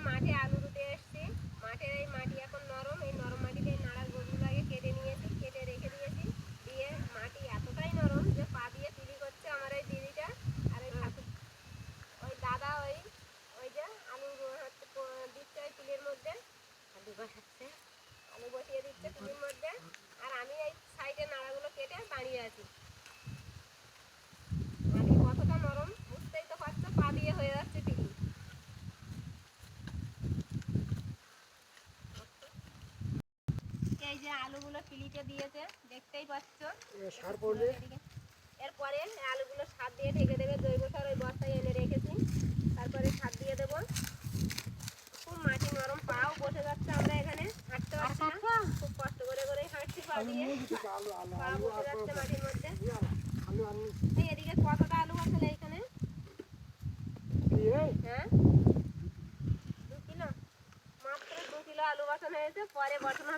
মাঠে আলু রুতে এসছি। মাঠের এই মাটি এখন নরম, এই নরম মাটিতে এই নাড়ার গরুগুলো আগে কেটে নিয়েছি, কেটে রেখে দিয়েছি। দিয়ে মাটি এতটাই নরম যে পা দিয়ে পিলি করছে আমার এই দিদিটা। আর ওই ঠাকুর ওই দাদা ওই যে আলু দিচ্ছে ওই পিলির মধ্যে, আলু বসিয়ে দিচ্ছে পিলির মধ্যে। আর আমি এই সাইডে নাড়াগুলো কেটে দাঁড়িয়ে আছি। মাটি কতটা নরম বুঝতেই তো পারছো, পা দিয়ে হয়ে যাচ্ছে পিলি। এই যে আলুগুলো পিলিতে দিয়েছে দেখতেই পাচ্ছ। এরপরে আলুগুলো সার দিয়ে ঢেকে দেবে, জৈব সার ওই বস্তায় এনে রেখেছি। তারপরে সার দিয়ে দেবো। খুব মাটি নরম, পাও বসে যাচ্ছে। আমরা এখানে হাঁটতে পারছি না, খুব কষ্ট করে হাঁটছি পা দিয়ে। পা বসে যাচ্ছে মাটির মধ্যে। এদিকে কতটা আলু আছে এইখানে? হ্যাঁ 2 কিলো, মাত্র 2 কিলো আলু বাছানো হয়েছে। পরে বসানো